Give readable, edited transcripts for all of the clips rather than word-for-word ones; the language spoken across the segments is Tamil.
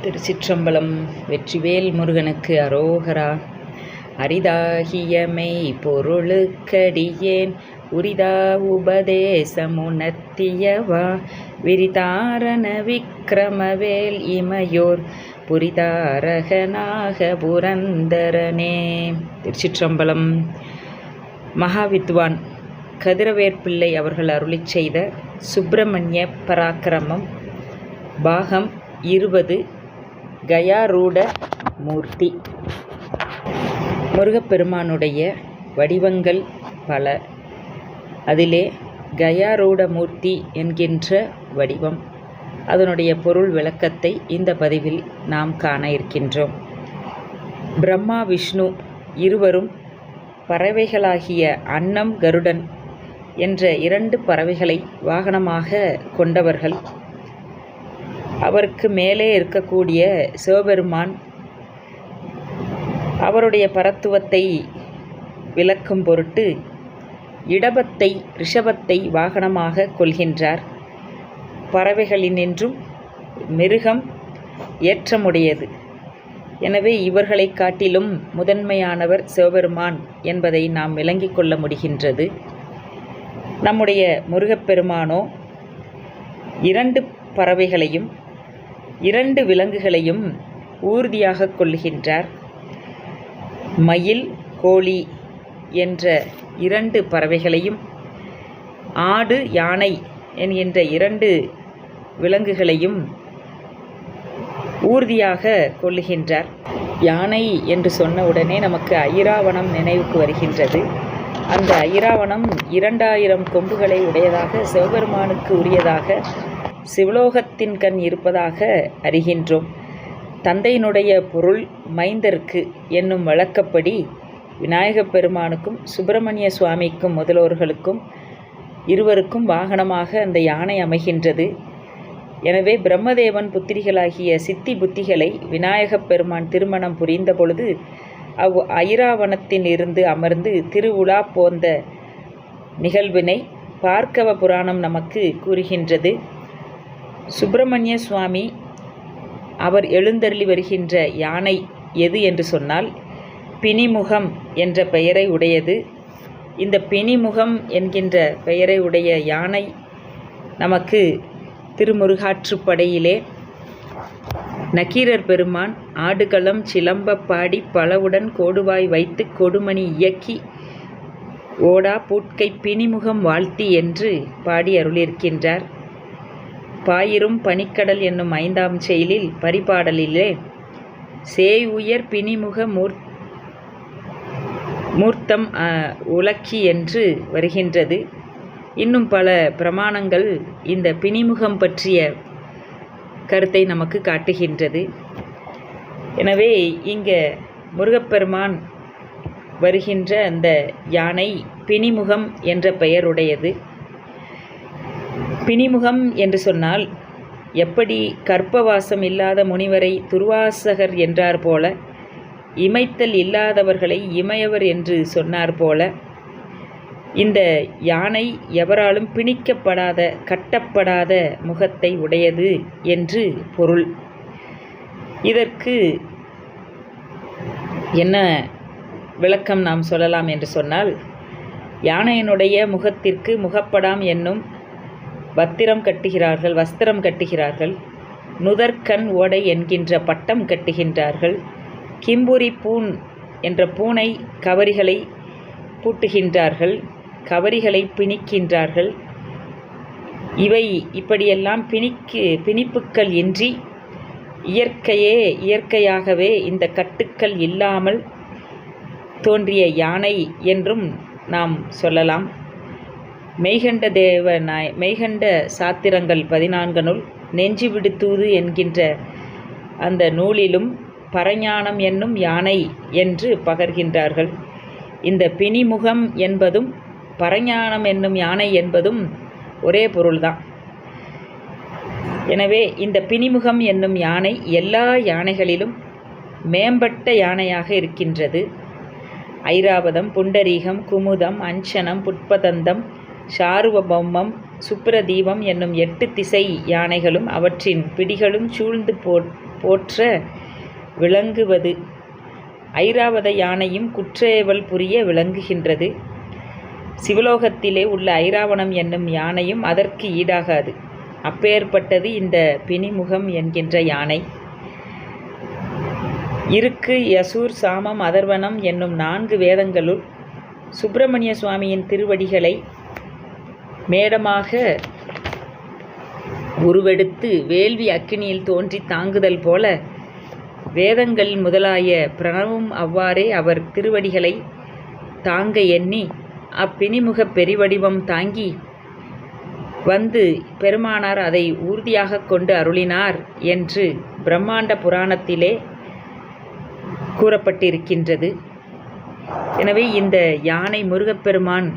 திருச்சிற்றம்பலம். வெற்றிவேல் முருகனுக்கு அரோகரா. அரிதாகியமை பொருளுக்கடியேன் உரிதா உபதேசமுணர்த்தியவா விரிதாரண விக்கிரமவேல் இமையோர் புரிதாரகனாக புரந்தரனே. திருச்சிற்றம்பலம். மகாவித்வான் கதிரவேற்பிள்ளை அவர்கள் அருளிச் செய்த சுப்பிரமணிய பராக்கிரமம் பாகம் 20 கயாரூட மூர்த்தி. முருகப்பெருமானுடைய வடிவங்கள் பல. அதிலே கயாரூட மூர்த்தி என்கின்ற வடிவம், அதனுடைய பொருள் விளக்கத்தை இந்த பதிவில் நாம் காண இருக்கின்றோம். பிரம்மா விஷ்ணு இருவரும் பறவைகளாகிய அன்னம் கருடன் என்ற 2 பறவைகளை வாகனமாக கொண்டவர்கள். அவருக்கு மேலே இருக்கக்கூடிய சிவபெருமான் அவருடைய பரத்துவத்தை விளக்கும் பொருட்டு இடபத்தை ரிஷபத்தை வாகனமாக கொள்கின்றார். பறவைகளினின்றும் மிருகம் ஏற்றமுடையது. எனவே இவர்களை காட்டிலும் முதன்மையானவர் சிவபெருமான் என்பதை நாம் விளங்கிக் கொள்ள முடிகின்றது. நம்முடைய முருகப்பெருமானோ 2 பறவைகளையும் 2 விலங்குகளையும் ஊர்தியாக கொள்கின்றார். மயில் கோழி என்ற 2 பறவைகளையும் ஆடு யானை என்கின்ற 2 விலங்குகளையும் ஊர்தியாக கொள்ளுகின்றார். யானை என்று சொன்னவுடனே நமக்கு ஐராவணம் நினைவுக்கு வருகின்றது. அந்த ஐராவணம் 2000 கொம்புகளை உடையதாக சிவபெருமானுக்கு உரியதாக சிவலோகத்தின் கண் இருப்பதாக அறிகின்றோம். தந்தையினுடைய பொருள் மைந்தருக்கு என்னும் வழக்கப்படி விநாயகப் பெருமானுக்கும் சுப்பிரமணிய சுவாமிக்கும் முதல்வர்களுக்கும் இருவருக்கும் வாகனமாக அந்த யானை அமைகின்றது. எனவே பிரம்மதேவன் புத்திரிகளாகிய சித்தி புத்திகளை விநாயகப் பெருமான் திருமணம் புரிந்த பொழுது ஐராவணத்தில் இருந்து அமர்ந்து திருவுலா போந்த நிகழ்வினை பார்க்கவ புராணம் நமக்கு கூறுகின்றது. சுப்பிரமணிய சுவாமி அவர் எழுந்தருளி வருகின்ற யானை எது என்று சொன்னால் பிணிமுகம் என்ற பெயரை உடையது. இந்த பிணிமுகம் என்கின்ற பெயரை உடைய யானை நமக்கு திருமுருகாற்றுப்படையிலே நக்கீரர் பெருமான் ஆடுகளம் சிலம்ப பாடி பலவுடன் கோடுவாய் வைத்து கொடுமணி இயக்கி ஓடா பூட்கை பிணிமுகம் வாழ்த்தி என்று பாடி அருளியிருக்கின்றார். பாயிரும் பனிக்கடல் என்னும் 5ஆம் செயலில் பரிபாடலிலே சேய் உயர் பிணிமுக மூர்த்தம் உலக்கி என்று வருகின்றது. இன்னும் பல பிரமாணங்கள் இந்த பிணிமுகம் பற்றிய கருத்தை நமக்கு காட்டுகின்றது. எனவே இங்கே முருகப்பெருமான் வருகின்ற அந்த யானை பிணிமுகம் என்ற பெயருடையது. பிணிமுகம் என்று சொன்னால் எப்படி கற்பவாசம் இல்லாத முனிவரை துர்வாசகர் என்றார் போல, இமைத்தல் இல்லாதவர்களை இமையவர் என்று சொன்னார் போல, இந்த யானை எவராலும் பிணிக்கப்படாத கட்டப்படாத முகத்தை உடையது என்று பொருள். இதற்கு என்ன விளக்கம் நாம் சொல்லலாம் என்று சொன்னால், யானையினுடைய முகத்திற்கு முகப்படாம் என்னும் வஸ்திரம் கட்டுகிறார்கள். நுதற்கண் ஓடை என்கின்ற பட்டம் கட்டுகின்றார்கள். கிம்புரி பூன் என்ற பூனை கவரிகளை பூட்டுகின்றார்கள். கவரிகளை பிணிக்கின்றார்கள். இவை இப்படியெல்லாம் பிணிப்புக்கள் இன்றி இயற்கையாகவே இந்த கட்டுக்கள் இல்லாமல் தோன்றிய யானை என்றும் நாம் சொல்லலாம். மெய்கண்ட சாத்திரங்கள் 14 நெஞ்சு விடுத்தூது என்கின்ற அந்த நூலிலும் பரஞானம் என்னும் யானை என்று பகர்கின்றார்கள். இந்த பிணிமுகம் என்பதும் பரஞானம் என்னும் யானை என்பதும் ஒரே பொருள்தான். எனவே இந்த பிணிமுகம் என்னும் யானை எல்லா யானைகளிலும் மேம்பட்ட யானையாக இருக்கின்றது. ஐராவதம், புண்டரீகம், குமுதம், அஞ்சனம், புட்பதந்தம், சாருவபௌமம், சுப்ரதீபம் என்னும் 8 திசை யானைகளும் அவற்றின் பிடிகளும் சூழ்ந்து போற்ற விளங்குவது. ஐராவத யானையும் குற்றேவல் புரிய விளங்குகின்றது. சிவலோகத்திலே உள்ள ஐராவணம் என்னும் யானையும் அதற்கு ஈடாகாது. அப்பேற்பட்டது இந்த பிணிமுகம் என்கின்ற யானை. இருக்கு, யசூர், சாமம், அதர்வனம் என்னும் 4 வேதங்களுள் சுப்பிரமணிய சுவாமியின் திருவடிகளை மேடமாக உருவெடுத்து வேள்வி அக்கினியில் தோன்றி தாங்குதல் போல வேதங்கள் முதலாய பிரணவம் அவ்வாறே அவர் திருவடிகளை தாங்க எண்ணி அப்பிணிமுகப் பெரிவடிவம் தாங்கி வந்து பெருமானார் அதை ஊர்தியாக கொண்டு அருளினார் என்று பிரம்மாண்ட புராணத்திலே கூறப்பட்டிருக்கின்றது. எனவே இந்த யானை முருகப்பெருமான்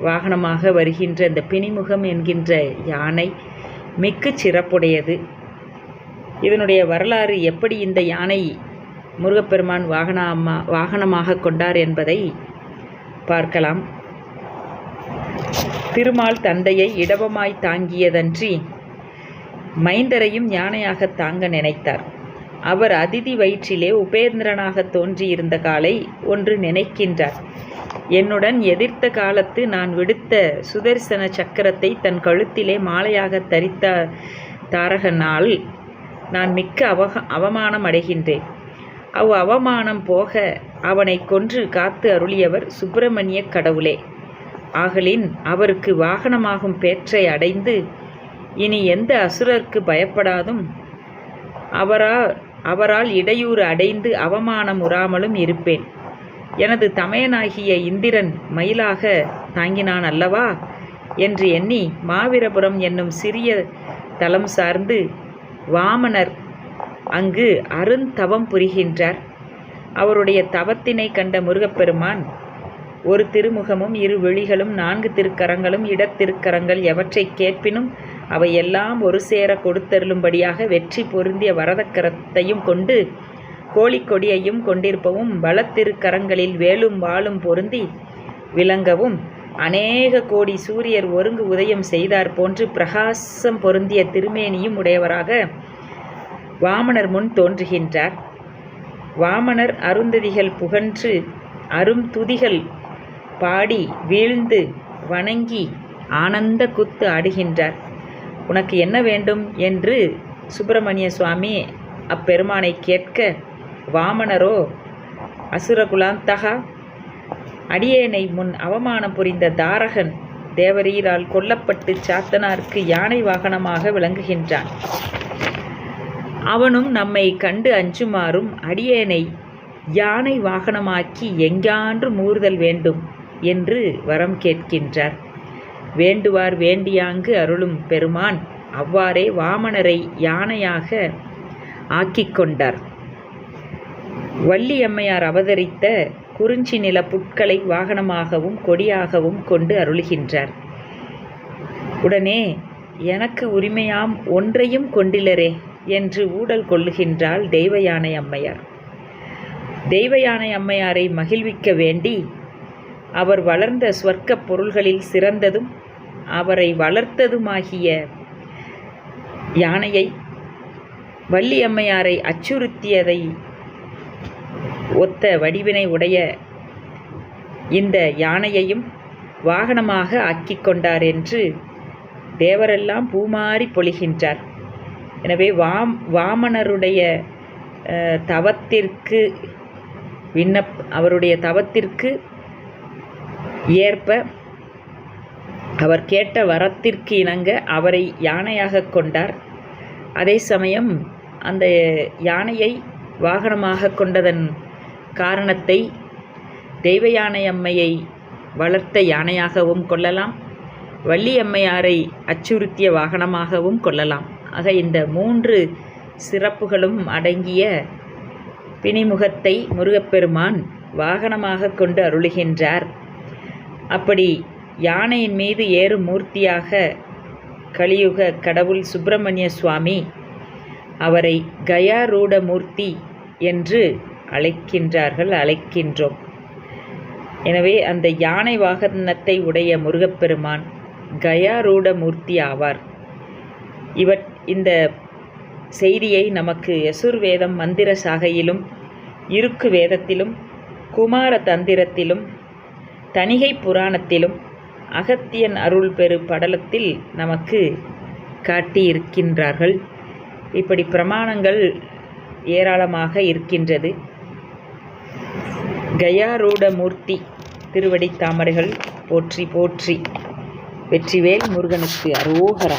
வாகனமாக வருகின்ற இந்த பிணிமுகம் என்கின்ற யானை மிக்க சிறப்புடையது. இதனுடைய வரலாறு எப்படி இந்த யானை முருகப்பெருமான் வாகனமாக கொண்டார் என்பதை பார்க்கலாம். திருமால் தந்தையை இடவமாய் தாங்கியதன்றி மைந்தரையும் யானையாக தாங்க நினைத்தார். அவர் அதிதி வயிற்றிலே உபேந்திரனாக தோன்றியிருந்த காலை ஒன்று நினைக்கின்றார். என்னுடன் எதிர்த்த காலத்து நான் விடுத்த சுதர்சன சக்கரத்தை தன் கழுத்திலே மாலையாக தரித்த தாரகனால் நான் மிக்க அவமானம் அடைகின்றேன். அவமானம் போக அவனை கொன்று காத்து அருளியவர் சுப்பிரமணிய கடவுளே. ஆகலின் அவருக்கு வாகனமாகும் பேற்றை அடைந்து இனி எந்த அசுரர்க்கு பயப்படாதும் அவரால் இடையூறு அடைந்து அவமானம் உறாமலும் இருப்பேன். எனது தமையனாகிய இந்திரன் மயிலாக தாங்கினான் அல்லவா என்று எண்ணி மாவீரபுரம் என்னும் சிறிய தலம் சார்ந்து வாமனர் அங்கு அருந்தவம் புரிகின்றார். அவருடைய தவத்தினை கண்ட முருகப்பெருமான் ஒரு திருமுகமும் 2 விழிகளும் 4 திருக்கரங்களும் இடத்திருக்கரங்கள் எவற்றை கேட்பினும் அவையெல்லாம் ஒரு சேர கொடுத்தருளும்படியாக வெற்றி பொருந்திய வரதக்கரத்தையும் கொண்டு கோழிக்கொடியையும் கொண்டிருப்பவும் வலத்திருக்கரங்களில் வேலும் வாளும் பொருந்தி விளங்கவும் அநேக கோடி சூரியர் ஒருங்கு உதயம் செய்தார் போன்று பிரகாசம் பொருந்திய திருமேனியும் உடையவராக வாமனர் முன் தோன்றுகின்றார். வாமனர் அருந்ததிகள் புகன்று அரும்துதிகள் பாடி வீழ்ந்து வணங்கி ஆனந்த குத்து ஆடுகின்றார். உனக்கு என்ன வேண்டும் என்று சுப்பிரமணிய சுவாமி அப்பெருமானை கேட்க, வாமனரோ, அசுரகுலாந்தகா, அடியேனை முன் அவமானம் புரிந்த தாரகன் தேவரீரால் கொல்லப்பட்டு சாத்தனாருக்கு யானை வாகனமாக விளங்குகின்றான். அவனும் நம்மை கண்டு அஞ்சுமாறும் அடியேனை யானை வாகனமாக்கி எங்கான்று மூறுதல் வேண்டும் என்று வரம் கேட்கின்றார். வேண்டுவார் வேண்டியாங்கு அருளும் பெருமான் அவ்வாறே வாமனரை யானையாக ஆக்கிக்கொண்டார். வள்ளியம்மையார் அவதரித்த குறிஞ்சி நில புட்களை வாகனமாகவும் கொடியாகவும் கொண்டு அருளுகின்றார். உடனே எனக்கு உரிமையாம் ஒன்றையும் கொண்டிலரே என்று ஊடல் கொள்ளுகின்றாள் தெய்வயானை அம்மையார். தெய்வயானை அம்மையாரை மகிழ்விக்க வேண்டி அவர் வளர்ந்த ஸ்வர்க்க பொருள்களில் சிறந்ததும் அவரை வளர்த்ததுமாகிய யானையை வள்ளியம்மையாரை அச்சுறுத்தியதை ஒத்த வடிவினை உடைய இந்த யானையையும் வாகனமாக ஆக்கிக்கொண்டார் என்று தேவரெல்லாம் பூமாறி பொழிகின்றார். எனவே வாமனருடைய தவத்திற்கு அவருடைய தவத்திற்கு ஏற்ப அவர் கேட்ட வரத்திற்கு இணங்க அவரை யானையாக கொண்டார். அதே சமயம் அந்த யானையை வாகனமாக கொண்டதன் காரணத்தை தெய்வயானை அம்மையை வளர்த்த யானையாகவும் கொள்ளலாம், வள்ளியம்மையாரை அச்சுறுத்திய வாகனமாகவும் கொள்ளலாம். ஆக இந்த 3 சிறப்புகளும் அடங்கிய பிணிமுகத்தை முருகப்பெருமான் வாகனமாக கொண்டு அருளுகின்றார். அப்படி யானையின் மீது ஏறும் மூர்த்தியாக கலியுக கடவுள் சுப்பிரமணிய சுவாமி அவரை கயாரூட மூர்த்தி என்று அழைக்கின்றோம். எனவே அந்த யானை வாகனத்தை உடைய முருகப்பெருமான் கயாரூட மூர்த்தி ஆவார். இந்த செய்தியை நமக்கு யசுர்வேதம் மந்திர சாகையிலும், இருக்கு வேதத்திலும், குமார தந்திரத்திலும், தணிகை புராணத்திலும், அகத்தியன் அருள் பெரு படலத்தில் நமக்கு காட்டியிருக்கின்றார்கள். இப்படி பிரமாணங்கள் ஏராளமாக இருக்கின்றது. கயாரூட மூர்த்தி திருவடி தாமரைகள் போற்றி போற்றி. வெற்றிவேல் முருகனுக்கு அரோகரா.